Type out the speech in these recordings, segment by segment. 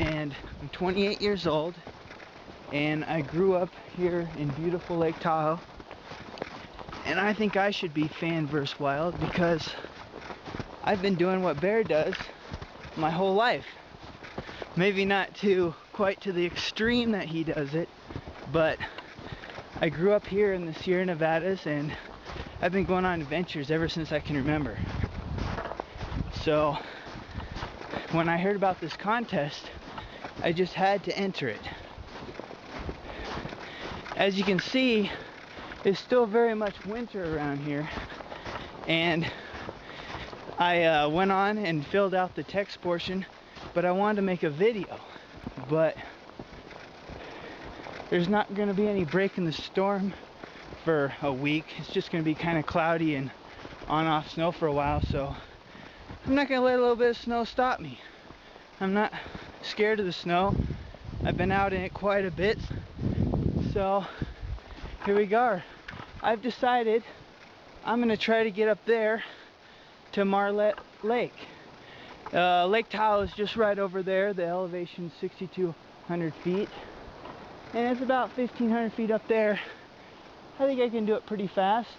and I'm 28 years old, and I grew up here in beautiful Lake Tahoe, and I think I should be fan versus wild because I've been doing what Bear does my whole life. Maybe not quite to the extreme that he does it, but I grew up here in the Sierra Nevadas, and I've been going on adventures ever since I can remember. So when I heard about this contest, I just had to enter it. As you can see, it's still very much winter around here, and I went on and filled out the text portion, but I wanted to make a video, but there's not going to be any break in the storm for a week. It's just going to be kind of cloudy and on-off snow for a while, so I'm not going to let a little bit of snow stop me. I'm not scared of the snow. I've been out in it quite a bit, so here we go. I've decided I'm going to try to get up there to Marlette Lake. Lake Tahoe is just right over there. The elevation is 6,200 feet, and it's about 1,500 feet up there. I think I can do it pretty fast.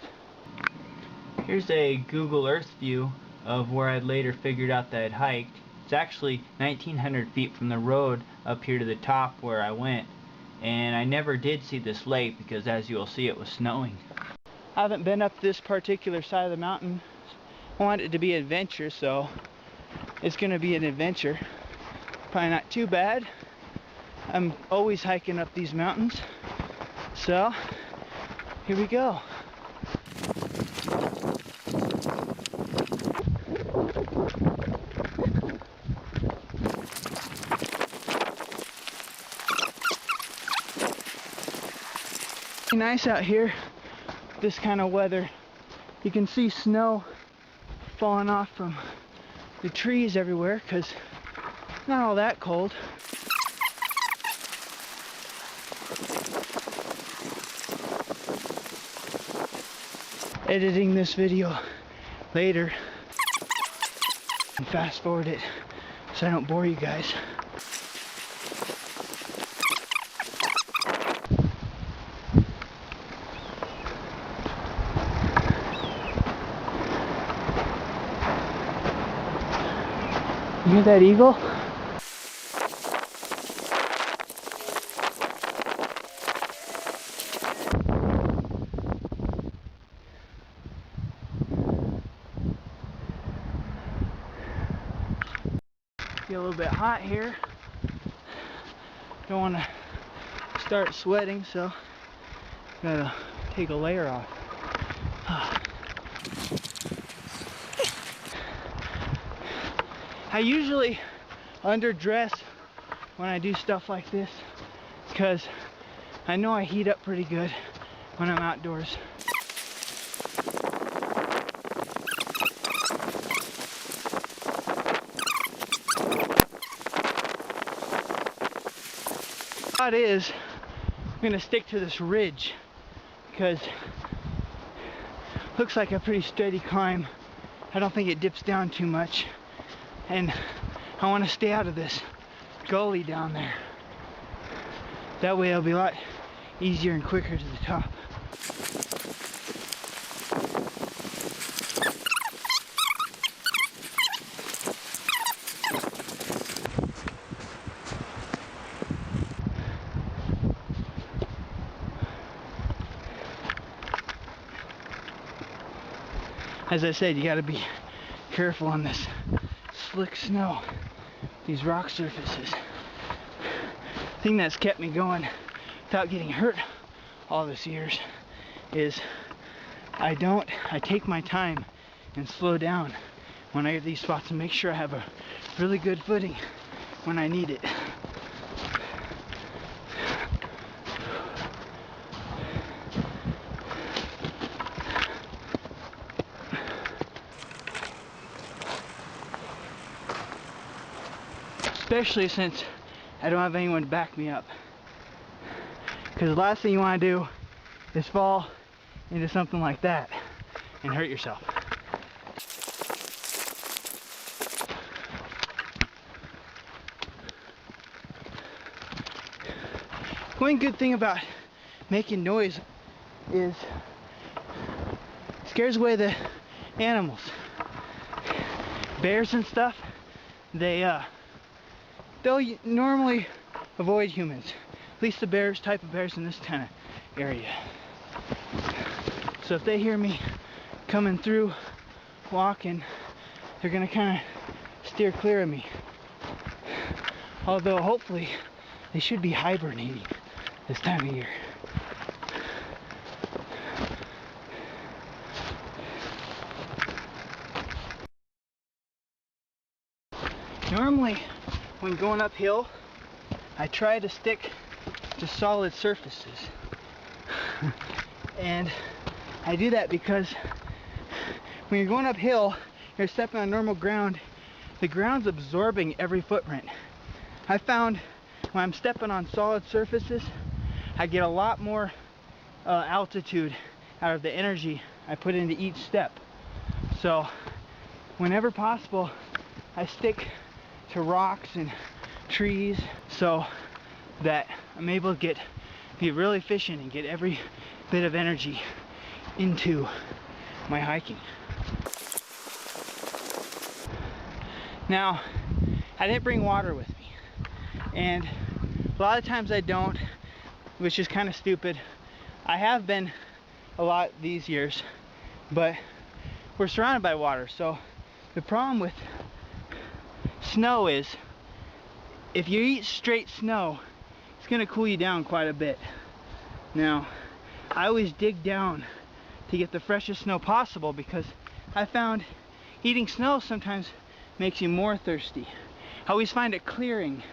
Here's a Google Earth view of where I'd later figured out that I'd hiked. It's actually 1,900 feet from the road up here to the top where I went, and I never did see this lake because, as you'll see, it was snowing. I haven't been up this particular side of the mountain. I want it to be an adventure, so it's going to be an adventure. Probably not too bad. I'm always hiking up these mountains, so here we go. Nice out here, this kind of weather. You can see snow falling off from the trees everywhere because it's not all that cold. Editing this video later and fast forward it so I don't bore you guys. You hear that eagle? Get a little bit hot here. Don't want to start sweating, so gotta take a layer off. I usually underdress when I do stuff like this because I know I heat up pretty good when I'm outdoors. Thought is I'm gonna stick to this ridge because it looks like a pretty steady climb. I don't think it dips down too much, and I want to stay out of this gully down there. That way it'll be a lot easier and quicker to the top. As I said, you got to be careful on this slick snow, these rock surfaces. The thing that's kept me going without getting hurt all these years is I take my time and slow down when I get these spots and make sure I have a really good footing when I need it. Especially since I don't have anyone to back me up. Because the last thing you want to do is fall into something like that and hurt yourself. One good thing about making noise is it scares away the animals. Bears and stuff, they'll normally avoid humans. At least the type of bears in this kind of area. So if they hear me coming through, walking, they're gonna kind of steer clear of me. Although hopefully they should be hibernating this time of year. Normally, when going uphill, I try to stick to solid surfaces. And I do that because when you're going uphill, you're stepping on normal ground, the ground's absorbing every footprint. I found when I'm stepping on solid surfaces, I get a lot more altitude out of the energy I put into each step. So whenever possible, I stick to rocks and trees so that I'm able to be really efficient and get every bit of energy into my hiking. Now, I didn't bring water with me, and a lot of times I don't, which is kind of stupid. I have been a lot these years, but we're surrounded by water. So the problem with snow is if you eat straight snow, it's going to cool you down quite a bit. Now, I always dig down to get the freshest snow possible because I found eating snow sometimes makes you more thirsty. I always find it clearing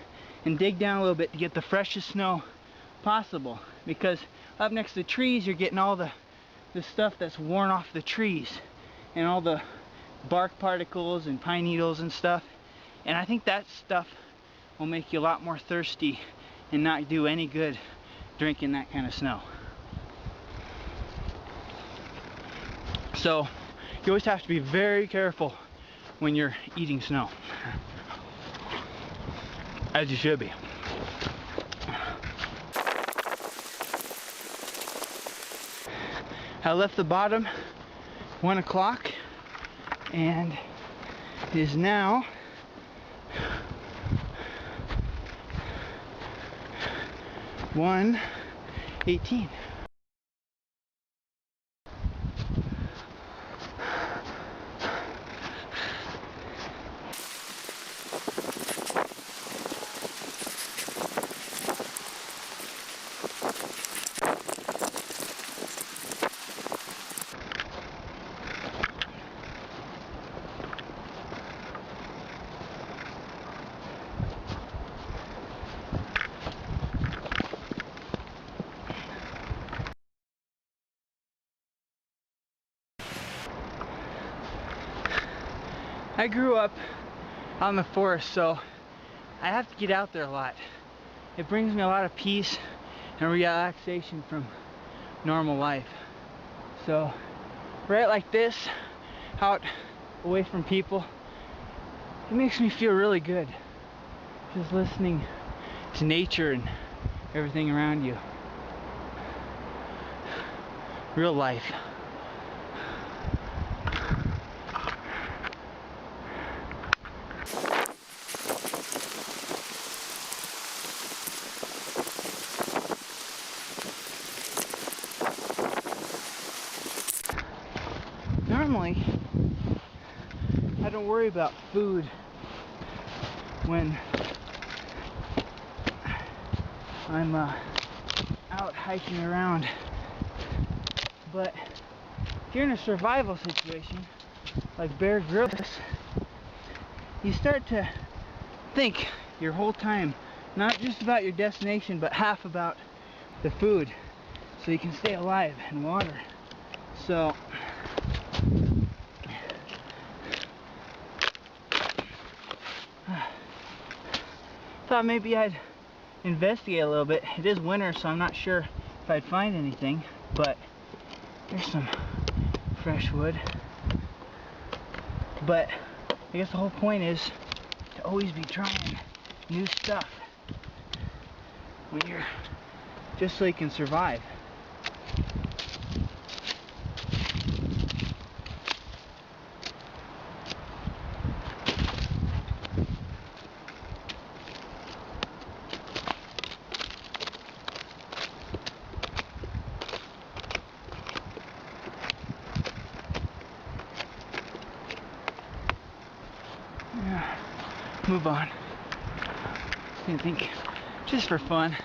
and dig down a little bit to get the freshest snow possible, because up next to trees you're getting all the stuff that's worn off the trees and all the bark particles and pine needles and stuff, and I think that stuff will make you a lot more thirsty and not do any good drinking that kind of snow. So you always have to be very careful when you're eating snow, as you should be. I left the bottom 1 o'clock and it is now 1:18. I grew up on the forest, so I have to get out there a lot. It brings me a lot of peace and relaxation from normal life. So right like this, out away from people, it makes me feel really good. Just listening to nature and everything around you. Real life. Normally, I don't worry about food when I'm out hiking around, but if you're in a survival situation like Bear Grylls, you start to think your whole time not just about your destination, but half about the food, so you can stay alive, and water. So thought maybe I'd investigate a little bit. It is winter, so I'm not sure if I'd find anything, but there's some fresh wood. But I guess the whole point is to always be trying new stuff when you're just so he can survive. Yeah, move on. I think just for fun.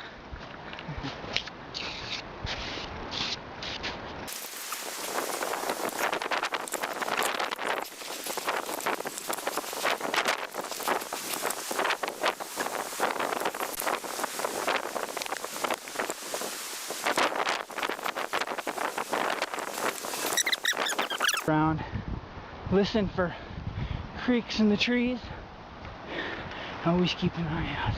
Around, listen for creaks in the trees. Always keep an eye out.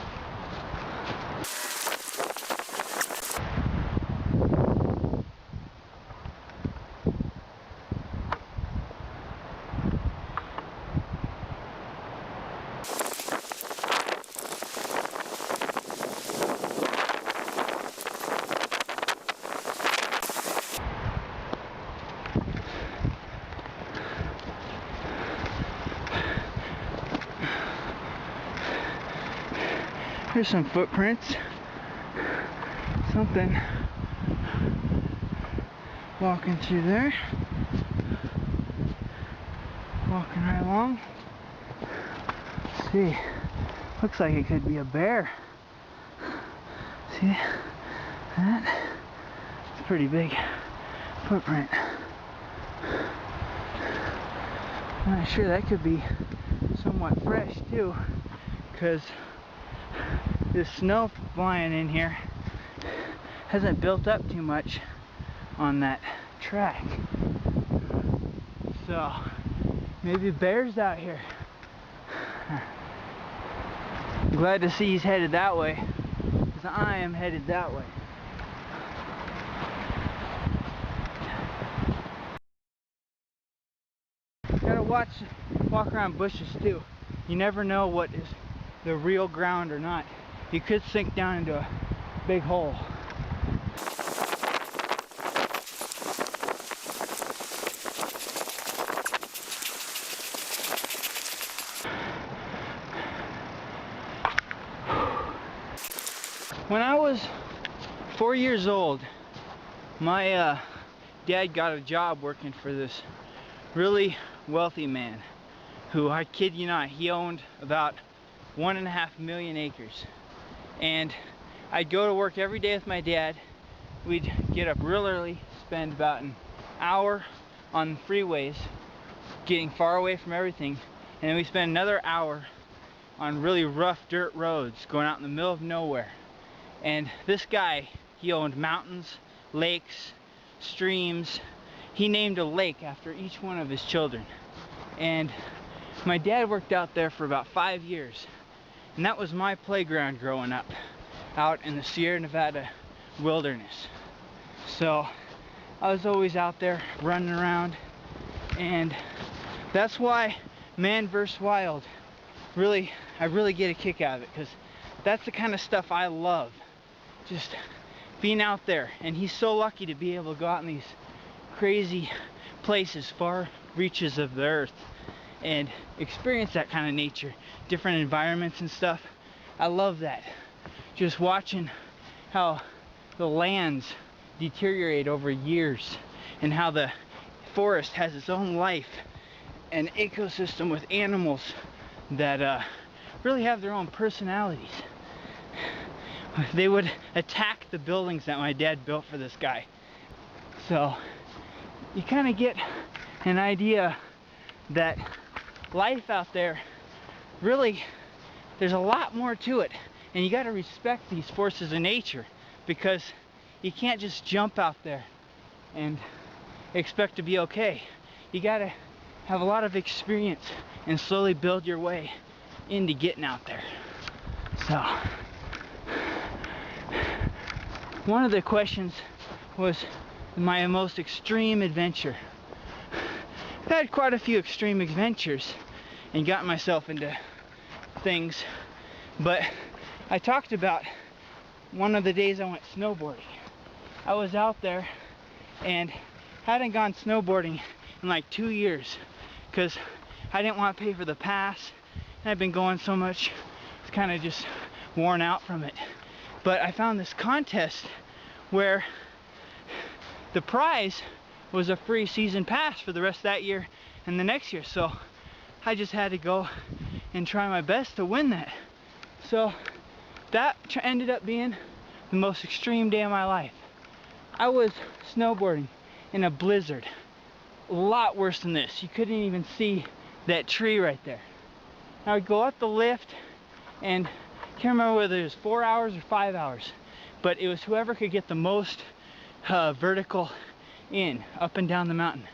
Here's some footprints. Something walking through there. Walking right along. Let's see. Looks like it could be a bear. See that? It's a pretty big footprint. I'm not sure, that could be somewhat fresh too, because this snow flying in here hasn't built up too much on that track. So maybe bear's out here. Glad to see he's headed that way, because I am headed that way. Gotta walk around bushes too. You never know what is the real ground or not. You could sink down into a big hole. When I was 4 years old, my dad got a job working for this really wealthy man who, I kid you not, he owned about 1.5 million acres. And I'd go to work every day with my dad. We'd get up real early, spend about an hour on freeways, getting far away from everything, and then we spend another hour on really rough dirt roads going out in the middle of nowhere. And this guy, he owned mountains, lakes, streams. He named a lake after each one of his children. And my dad worked out there for about 5 years. And that was my playground growing up, out in the Sierra Nevada wilderness. So I was always out there running around, and that's why Man vs. Wild, I really get a kick out of it, because that's the kind of stuff I love. Just being out there, and he's so lucky to be able to go out in these crazy places, far reaches of the earth, and experience that kind of nature, different environments and stuff. I love that. Just watching how the lands deteriorate over years, and how the forest has its own life and ecosystem with animals that really have their own personalities. They would attack the buildings that my dad built for this guy. So you kind of get an idea that life out there, really, there's a lot more to it, and you got to respect these forces of nature, because you can't just jump out there and expect to be okay. You got to have a lot of experience and slowly build your way into getting out there. So one of the questions was my most extreme adventure. I've had quite a few extreme adventures and gotten myself into things, but I talked about one of the days I went snowboarding. I was out there and hadn't gone snowboarding in like 2 years because I didn't want to pay for the pass, and I've been going so much, it's kind of just worn out from it. But I found this contest where the prize was a free season pass for the rest of that year and the next year. So I just had to go and try my best to win that. So that ended up being the most extreme day of my life. I was snowboarding in a blizzard, a lot worse than this. You couldn't even see that tree right there. I would go up the lift, and I can't remember whether it was 4 hours or 5 hours, but it was whoever could get the most vertical in, up and down the mountain.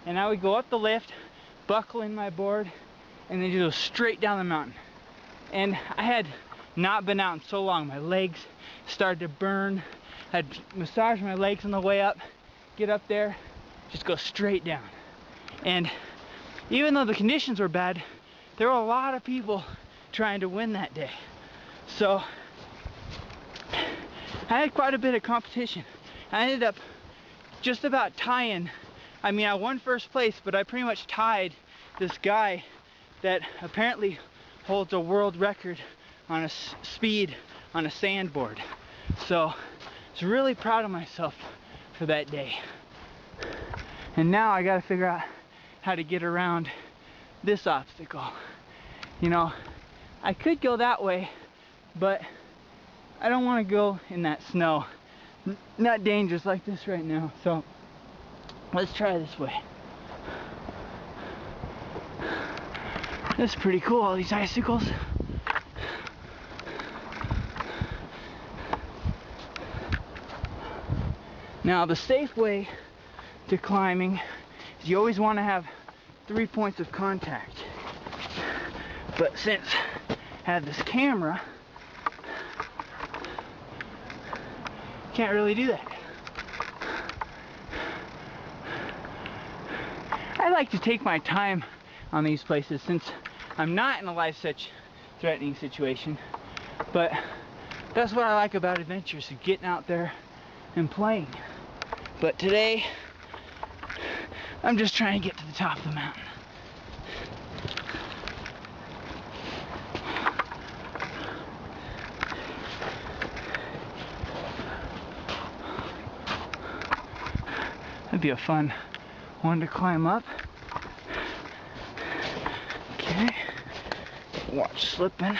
And I would go up the lift, buckle in my board, and then just go straight down the mountain. And I had not been out in so long. My legs started to burn. I'd massage my legs on the way up, get up there, just go straight down. And even though the conditions were bad, there were a lot of people trying to win that day. So I had quite a bit of competition. I ended up just about tying. I mean, I won first place, but I pretty much tied this guy that apparently holds a world record on a speed on a sandboard. So I was really proud of myself for that day. And now I gotta figure out how to get around this obstacle. You know, I could go that way, but I don't want to go in that snow. Not dangerous like this right now. So let's try this way. This is pretty cool, all these icicles. Now the safe way to climbing is you always want to have 3 points of contact. But since I have this camera, can't really do that. I like to take my time on these places since I'm not in a life-threatening situation. But that's what I like about adventures, getting out there and playing. But today, I'm just trying to get to the top of the mountain. That'd be a fun one to climb up. Okay, watch slipping.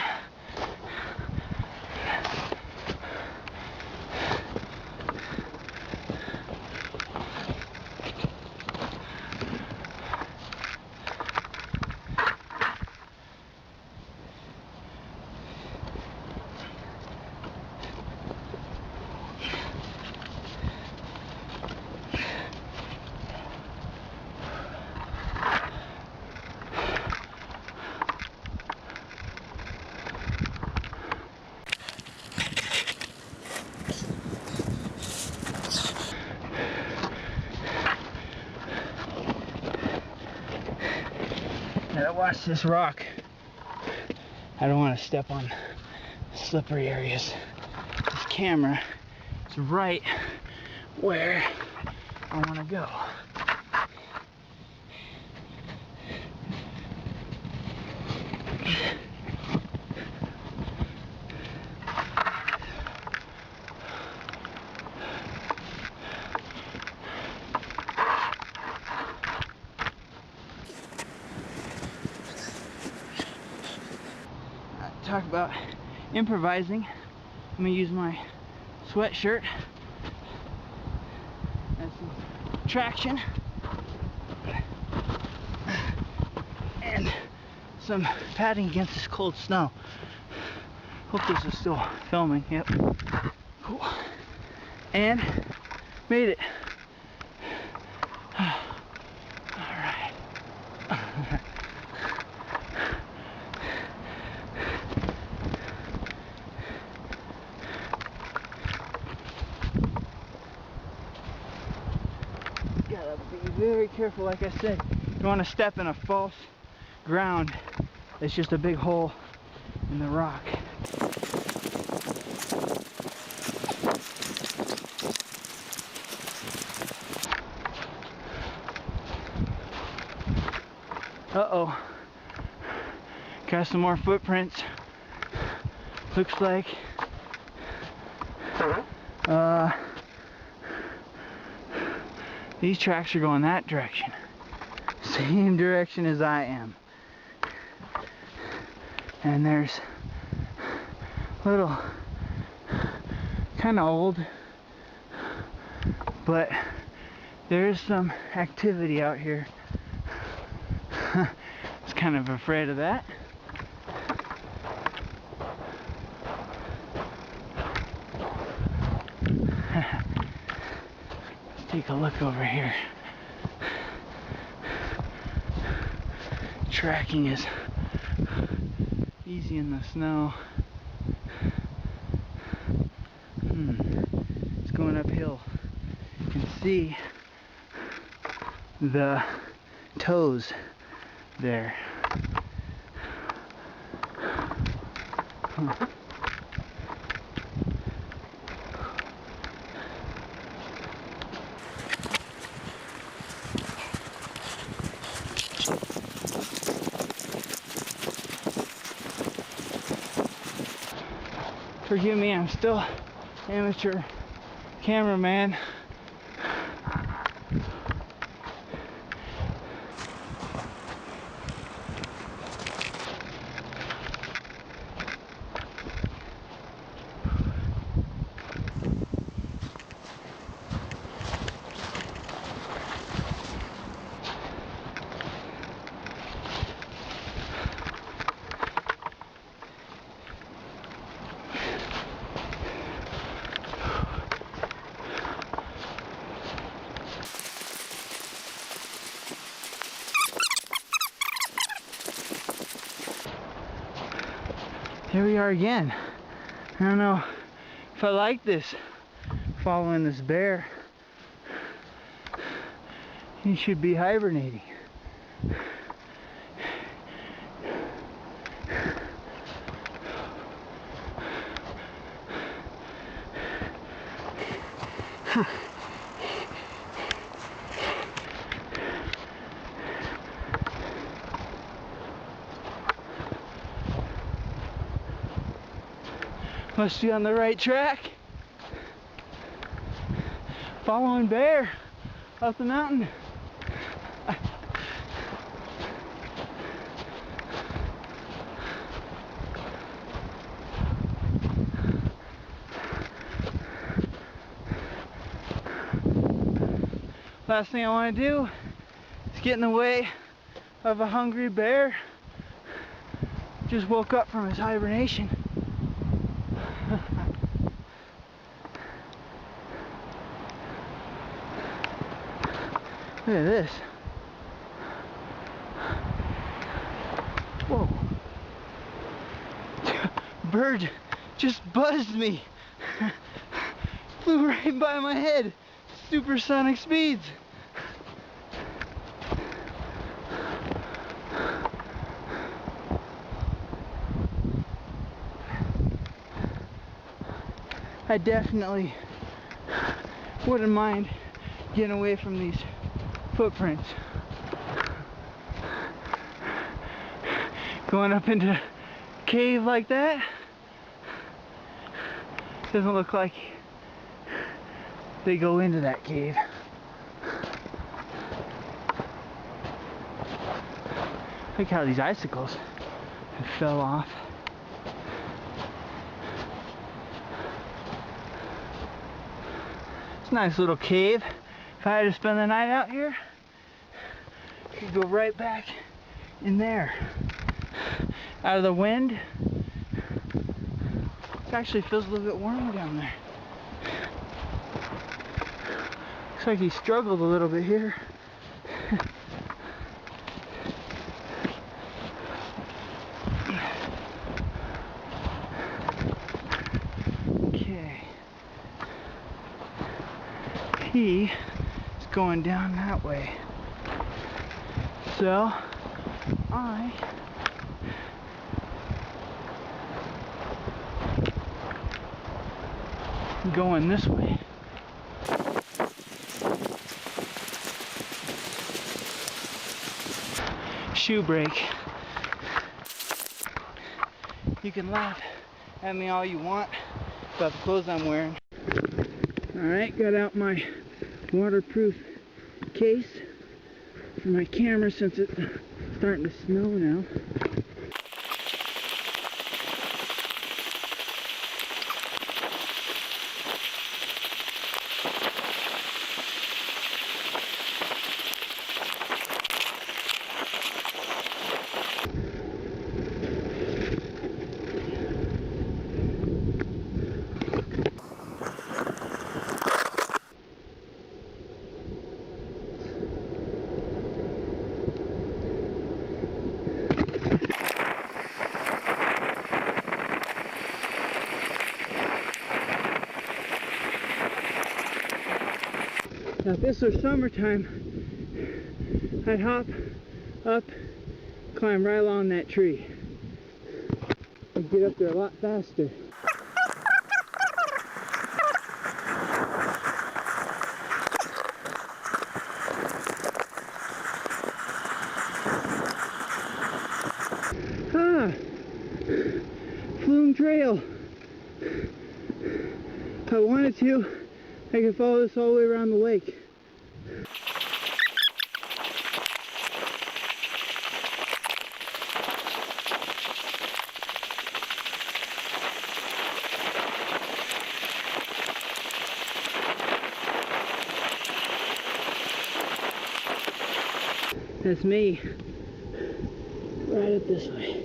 Now watch this rock. I don't want to step on slippery areas. This camera is right where I want to go. Talk about improvising. I'm gonna use my sweatshirt as some traction and some padding against this cold snow. Hope this is still filming. Yep. Cool. And made it. All right. Gotta be very careful, like I said. You don't want to step in a false ground. It's just a big hole in the rock. Uh-oh. Got some more footprints. Looks like these tracks are going that direction. Same direction as I am. And there's little, kind of old, but there's some activity out here. I was kind of afraid of that. Let's take a look over here. Tracking is easy in the snow. It's going uphill. You can see the toes there. Forgive me, I'm still amateur cameraman. Here we are again. I don't know if I like this, following this bear. He should be hibernating. Must be on the right track. Following bear up the mountain. Last thing I want to do is get in the way of a hungry bear. Just woke up from his hibernation. Look at this. Whoa. Bird just buzzed me. Flew right by my head. Supersonic speeds. I definitely wouldn't mind getting away from these footprints. Going up into a cave like that doesn't look like they go into that cave. Look how these icicles fell off. It's a nice little cave. If I had to spend the night out here, I could go right back in there. Out of the wind. It actually feels a little bit warmer down there. Looks like he struggled a little bit here. Okay. He is going down that way. So, I'm going this way. shoe brake. You can laugh at me all you want about the clothes I'm wearing. Alright, got out my waterproof case for my camera since it's starting to snow now. Now if this was summertime, I'd hop up, climb right along that tree, and get up there a lot faster. Ah! Flume Trail! If I wanted to, I could follow this all the way around the lake. That's me, right up this way.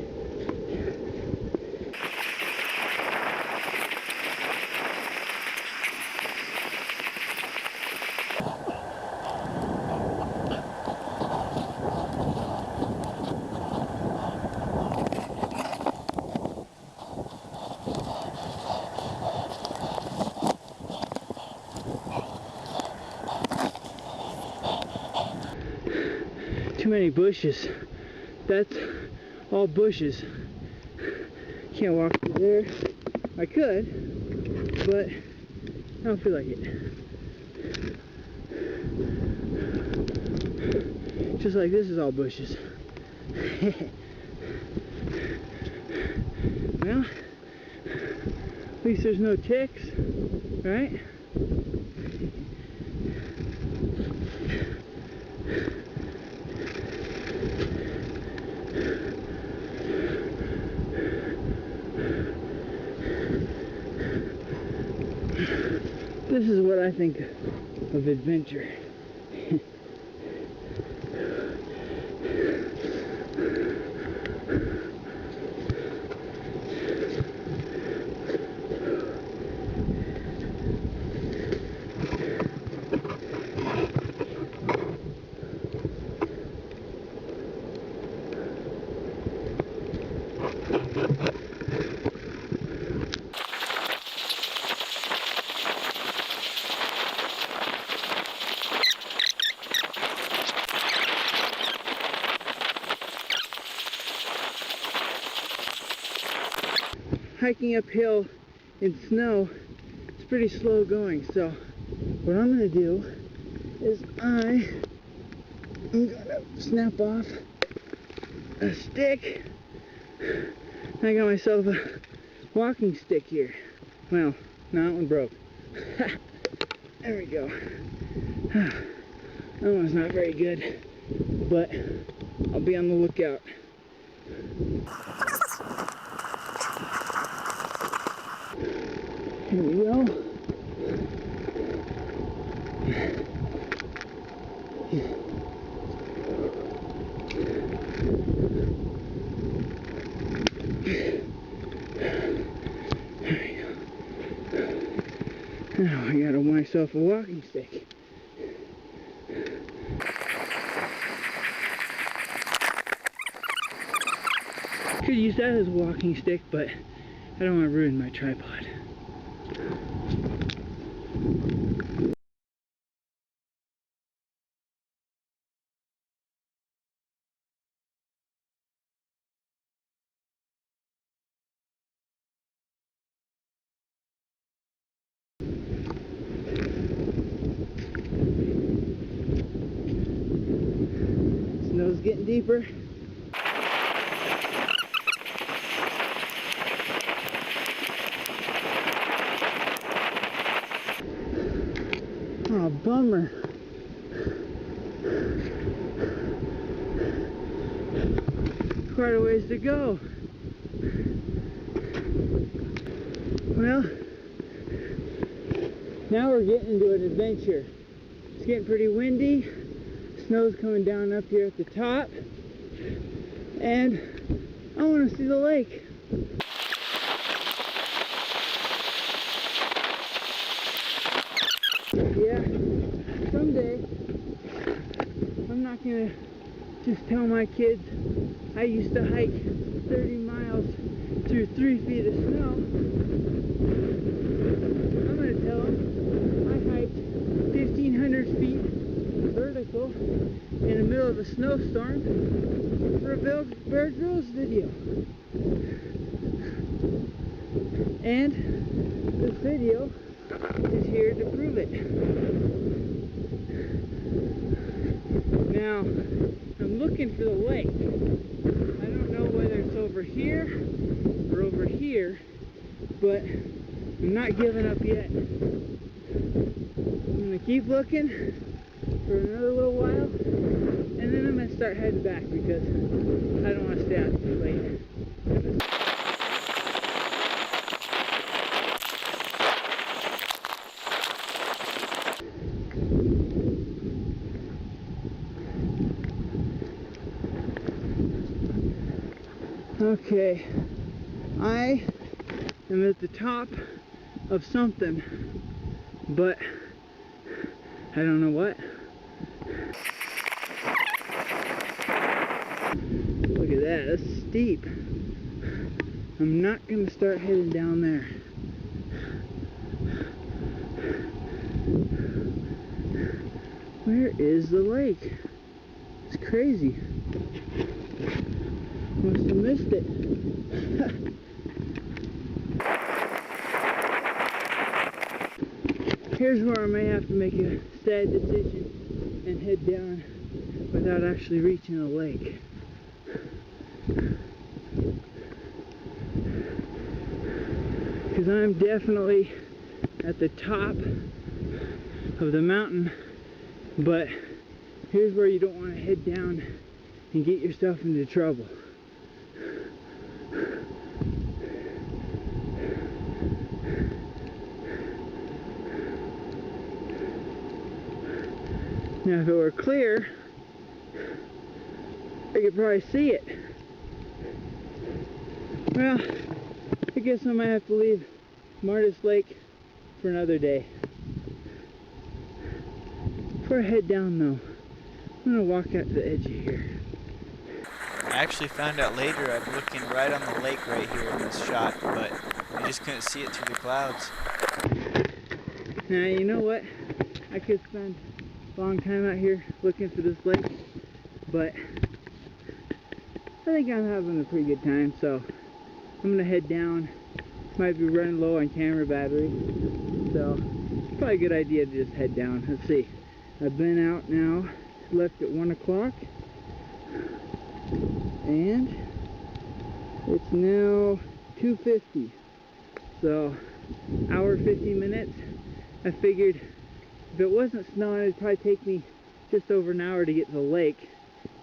Too many bushes. That's all bushes. Can't walk through there. I could, but I don't feel like it. Just like this is all bushes. Well, at least there's no ticks, right? This is what I think of adventure. Hiking uphill in snow, it's pretty slow going, so what I'm going to do is I'm going to snap off a stick. I got myself a walking stick here. Well, no, that one broke. There we go. That one's not very good, but I'll be on the lookout. Here we go. Now I gotta myself a walking stick. Could use that as a walking stick, but I don't want to ruin my tripod. Snow's getting deeper. Oh, bummer. Quite a ways to go. Well, now we're getting into an adventure. It's getting pretty windy. Snow's coming down up here at the top. And I want to see the lake. Yeah, someday I'm not going to just tell my kids I used to hike 30 miles through 3 feet of snow. I'm going to tell them I hiked 1,500 feet vertical in the middle of a snowstorm for a Bear Grylls video. And this video is here to prove it. Now, I'm looking for the lake. I don't know whether it's over here or over here, but I'm not giving up yet. I'm going to keep looking for another little while, and then I'm going to start heading back because I don't want to stay out too late. Okay, I am at the top of something, but I don't know what. Look at that, that's steep. I'm not going to start heading down there. Where is the lake? It's crazy. Must have missed it. Here's where I may have to make a sad decision and head down without actually reaching the lake. Because I'm definitely at the top of the mountain, but here's where you don't want to head down and get yourself into trouble. Now if it were clear, I could probably see it. Well, I guess I might have to leave Martis Lake for another day. Before I head down though, I'm going to walk out to the edge of here. I actually found out later I'm looking right on the lake right here in this shot, but I just couldn't see it through the clouds. Now you know what? I could spend a long time out here looking for this lake, but I think I'm having a pretty good time, so I'm going to head down. Might be running low on camera battery, so it's probably a good idea to just head down. Let's see. I've been out now, left at 1 o'clock, and it's now 2:50, so hour 50 minutes. I figured if it wasn't snowing, it'd probably take me just over an hour to get to the lake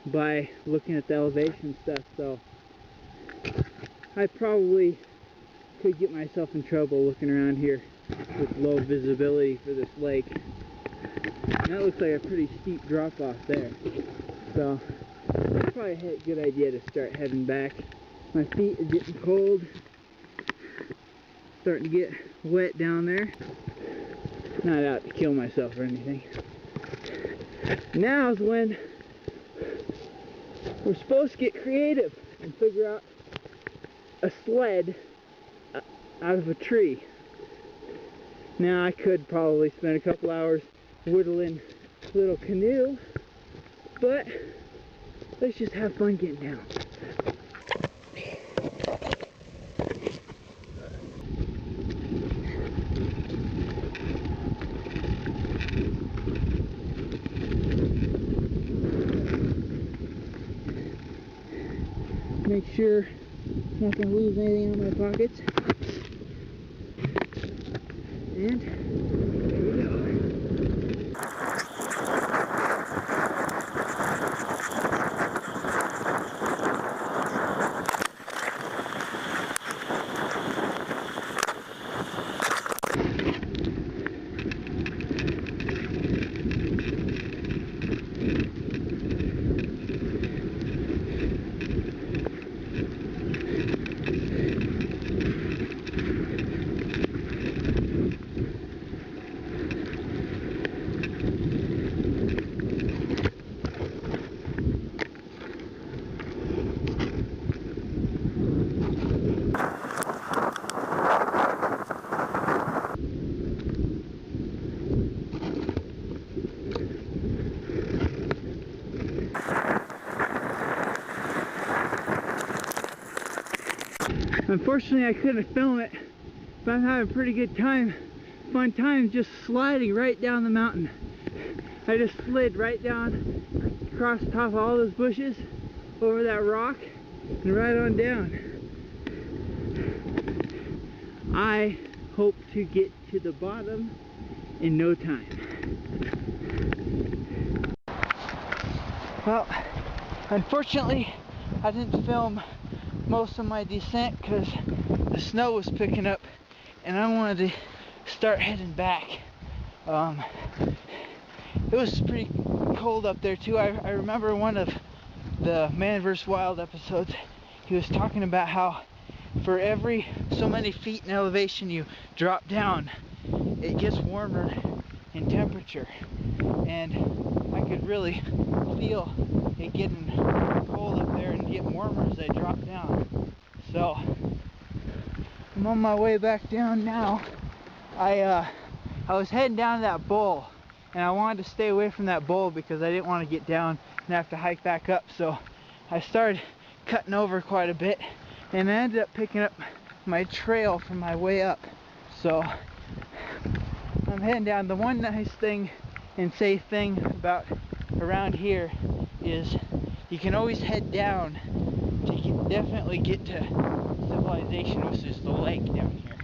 by looking at the elevation stuff, so I probably could get myself in trouble looking around here with low visibility for this lake. And that looks like a pretty steep drop off there, so it's probably a good idea to start heading back. My feet are getting cold, starting to get wet down there. Not out to kill myself or anything. Now is when we're supposed to get creative and figure out a sled out of a tree. Now I could probably spend a couple hours whittling a little canoe, but let's just have fun getting down. Make sure I'm not going to lose anything in my pockets. And here we go. Unfortunately, I couldn't film it, but I'm having a pretty good time, fun time just sliding right down the mountain. I just slid right down, across the top of all those bushes, over that rock, and right on down. I hope to get to the bottom in no time. Well, unfortunately, I didn't film most of my descent because the snow was picking up and I wanted to start heading back. It was pretty cold up there too. I remember one of the Man vs. Wild episodes, he was talking about how for every so many feet in elevation you drop down, it gets warmer in temperature, and I could really feel it getting cold up there and getting warmer as I drop down. So I'm on my way back down now. I was heading down that bowl, and I wanted to stay away from that bowl because I didn't want to get down and have to hike back up. So I started cutting over quite a bit, and I ended up picking up my trail from my way up. So I'm heading down. The one nice thing and safe thing about around here is you can always head down to definitely get to civilization, which is the lake down here.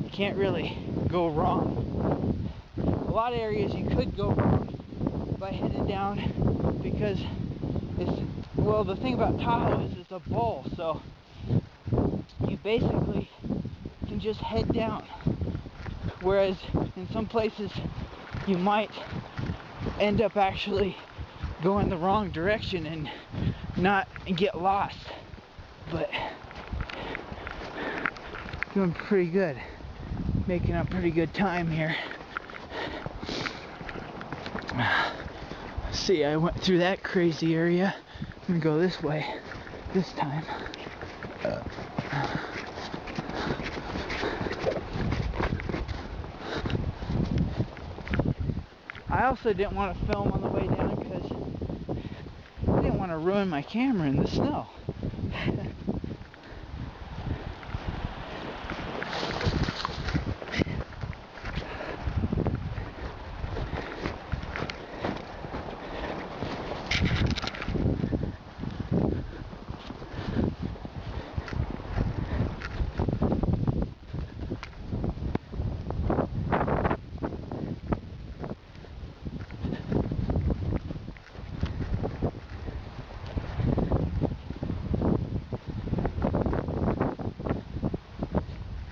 You can't really go wrong. A lot of areas you could go wrong by heading down because it's, well, the thing about Tahoe is it's a bowl, so you basically can just head down. Whereas in some places you might end up actually going the wrong direction and get lost. But doing pretty good, making a pretty good time here. See, I went through that crazy area. I'm gonna go this way this time. I also didn't want to film on the way down because I didn't want to ruin my camera in the snow.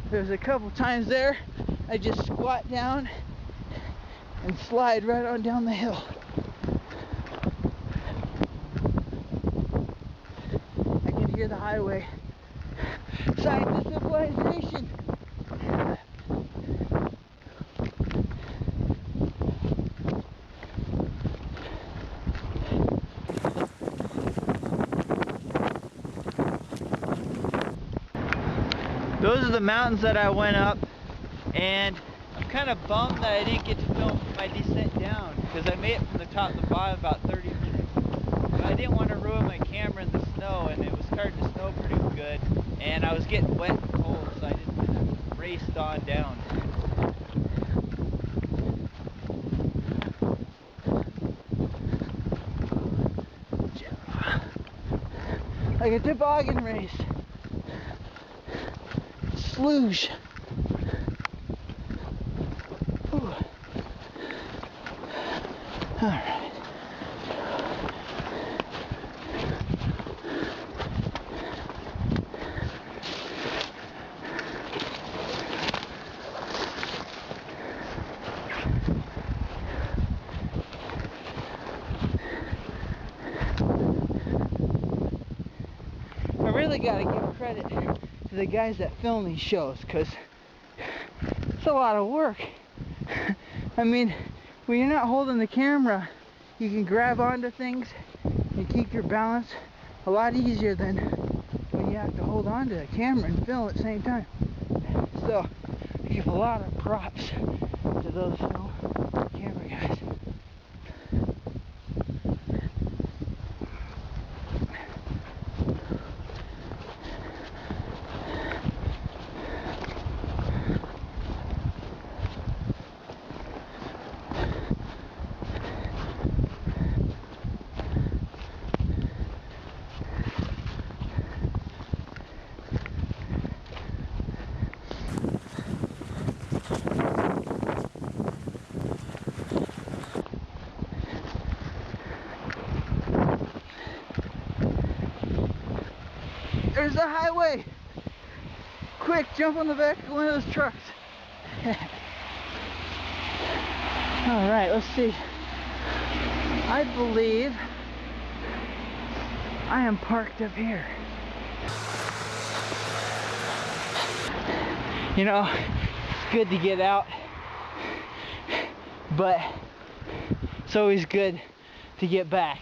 There's a couple times there I just squat down and slide right on down the hill. I can hear the highway. Sign to civilization. Those are the mountains that I went up, and I'm kind of bummed that I didn't get to film my descent down because I made it from the top to the bottom about 30 minutes. But I didn't want to ruin my camera in the snow, and it was starting to snow pretty good, and I was getting wet and cold, so I just kind of raced on down. Like a toboggan race. Sluge. All right. I really gotta give credit to the guys that film these shows, because it's a lot of work. I mean, when you're not holding the camera, you can grab onto things and keep your balance a lot easier than when you have to hold on to the camera and film at the same time. So I give a lot of props to those camera guys. There's the highway! Quick, jump on the back of one of those trucks. Alright, let's see. I believe I am parked up here. You know, it's good to get out, but it's always good to get back.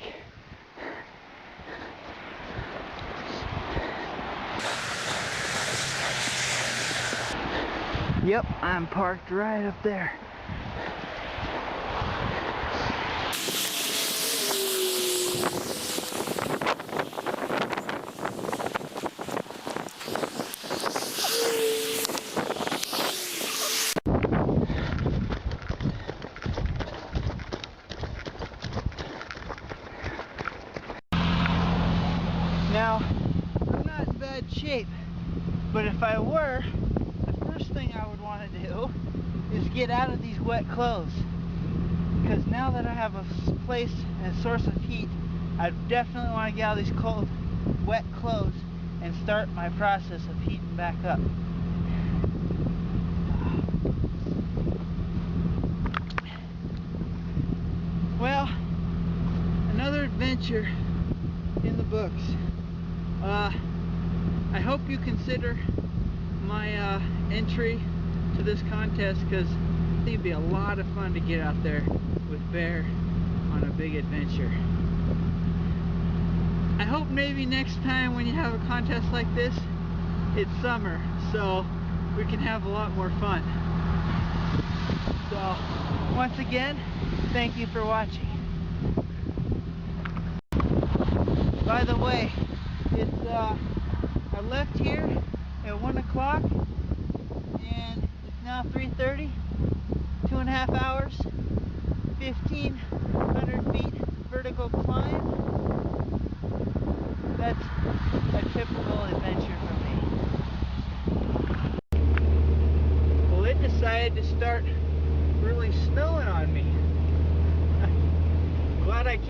Yep, I'm parked right up there. Now, I'm not in bad shape, but if I were, the first thing I would want to do is get out of these wet clothes. Because now that I have a place and a source of heat, I definitely want to get out of these cold, wet clothes and start my process of heating back up. Well, another adventure in the books. I hope you consider my entry to this contest, because I think it'd be a lot of fun to get out there with Bear on a big adventure. I hope maybe next time when you have a contest like this, it's summer, so we can have a lot more fun. So, once again, thank you for watching. By the way, it's I left here at 1 o'clock and it's now 3:30, 2.5 hours, 1,500 feet vertical climb. That's a typical adventure for me. Well, it decided to start really snowing on me. Glad I